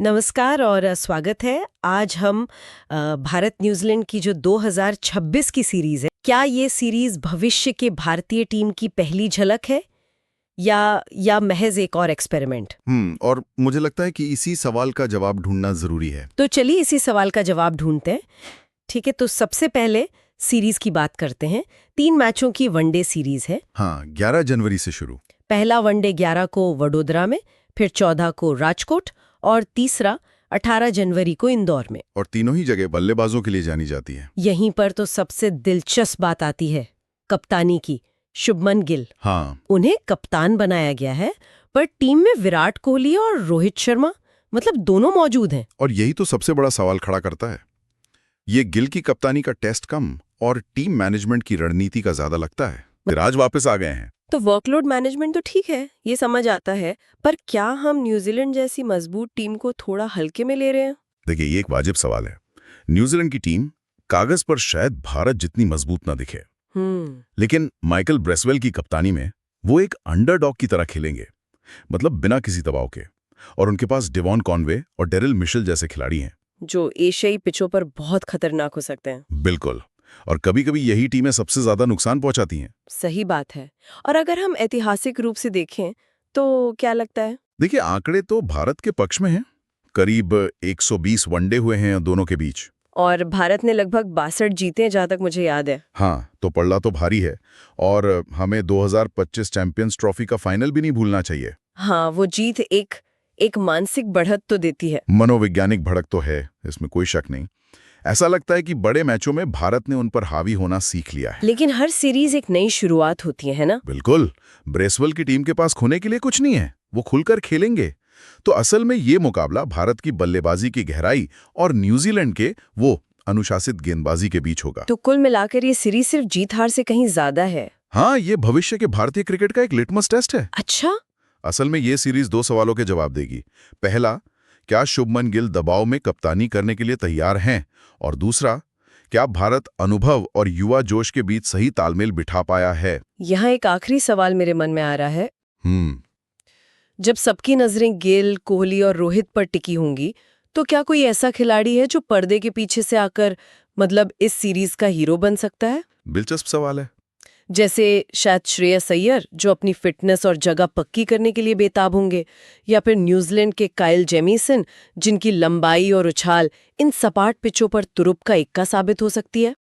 नमस्कार और स्वागत है। आज हम भारत न्यूजीलैंड की जो 2026 की सीरीज है, क्या ये सीरीज भविष्य के भारतीय टीम की पहली झलक है या महज एक और एक्सपेरिमेंट? और मुझे लगता है कि इसी सवाल का जवाब ढूंढना जरूरी है। तो चलिए इसी सवाल का जवाब ढूंढते हैं। ठीक है, तो सबसे पहले सीरीज की बात करते हैं। 3 मैचों की वनडे सीरीज है। हाँ, 11 जनवरी से शुरू। पहला वनडे 11 को वडोदरा में, फिर 14 को राजकोट और तीसरा 18 जनवरी को इंदौर में। और तीनों ही जगह बल्लेबाजों के लिए जानी जाती है। यहीं पर तो सबसे दिलचस्प बात आती है, कप्तानी की। शुभमन गिल, हाँ, उन्हें कप्तान बनाया गया है, पर टीम में विराट कोहली और रोहित शर्मा मतलब दोनों मौजूद हैं। और यही तो सबसे बड़ा सवाल खड़ा करता है। ये गिल की कप्तानी का टेस्ट कम और टीम मैनेजमेंट की रणनीति का ज्यादा लगता है। सिराज वापस आ गए हैं। तो वर्कलोड मैनेजमेंट तो ठीक है, ये समझ आता है, पर क्या हम न्यूजीलैंड जैसी मजबूत टीम को थोड़ा हल्के में ले रहे हैं? देखिए, ये एक वाजिब सवाल है। न्यूजीलैंड की टीम कागज पर शायद भारत जितनी मजबूत ना दिखे, लेकिन माइकल ब्रेसवेल की कप्तानी में वो एक अंडरडॉग की तरह खेलेंगे, मतलब बिना किसी दबाव के। और उनके पास डेवॉन कॉनवे और डेरिल मिशेल जैसे खिलाड़ी हैं जो एशियाई पिचों पर बहुत खतरनाक हो सकते हैं। बिल्कुल। और कभी-कभी यही टीमें सबसे ज्यादा नुकसान पहुंचाती हैं। सही बात है। और अगर हम ऐतिहासिक रूप से देखें तो क्या लगता है? देखिए, आंकड़े तो भारत के पक्ष में हैं। करीब 120 वनडे हुए हैं दोनों के बीच। और भारत ने लगभग 62 जीते हैं, जहां तक मुझे याद है। हाँ, तो पल्ला तो भारी है। और हमें 2025 चैंपियंस ट्रॉफी का फाइनल भी नहीं भूलना चाहिए। हाँ, वो जीत एक मानसिक बढ़त तो देती है। मनोवैज्ञानिक भड़क तो है, इसमें कोई शक नहीं। ऐसा लगता है कि बड़े मैचों में भारत ने उन पर हावी होना सीख लिया है। लेकिन हर सीरीज एक नई शुरुआत होती है ना? बिल्कुल। ब्रेसवेल की टीम के पास खोने के लिए कुछ नहीं है, वो खुलकर खेलेंगे। तो असल में ये मुकाबला भारत की बल्लेबाजी की गहराई और न्यूजीलैंड के वो अनुशासित गेंदबाजी के बीच होगा। तो कुल मिलाकर ये सीरीज सिर्फ जीत हार से कहीं ज्यादा है। हाँ, ये भविष्य के भारतीय क्रिकेट का एक लिटमस टेस्ट है। अच्छा, असल में ये सीरीज 2 सवालों के जवाब देगी। पहला, क्या शुभमन गिल दबाव में कप्तानी करने के लिए तैयार हैं? और दूसरा, क्या भारत अनुभव और युवा जोश के बीच सही तालमेल बिठा पाया है? यहाँ एक आखिरी सवाल मेरे मन में आ रहा है। हम्म जब सबकी नजरें गेल, कोहली और रोहित पर टिकी होंगी, तो क्या कोई ऐसा खिलाड़ी है जो पर्दे के पीछे से आकर मतलब इस सीरीज का हीरो बन सकता है? दिलचस्प सवाल है। जैसे शायद श्रेयस अय्यर, जो अपनी फिटनेस और जगह पक्की करने के लिए बेताब होंगे, या फिर न्यूजीलैंड के काइल जेमीसन, जिनकी लंबाई और उछाल इन सपाट पिचों पर तुरुप का इक्का साबित हो सकती है।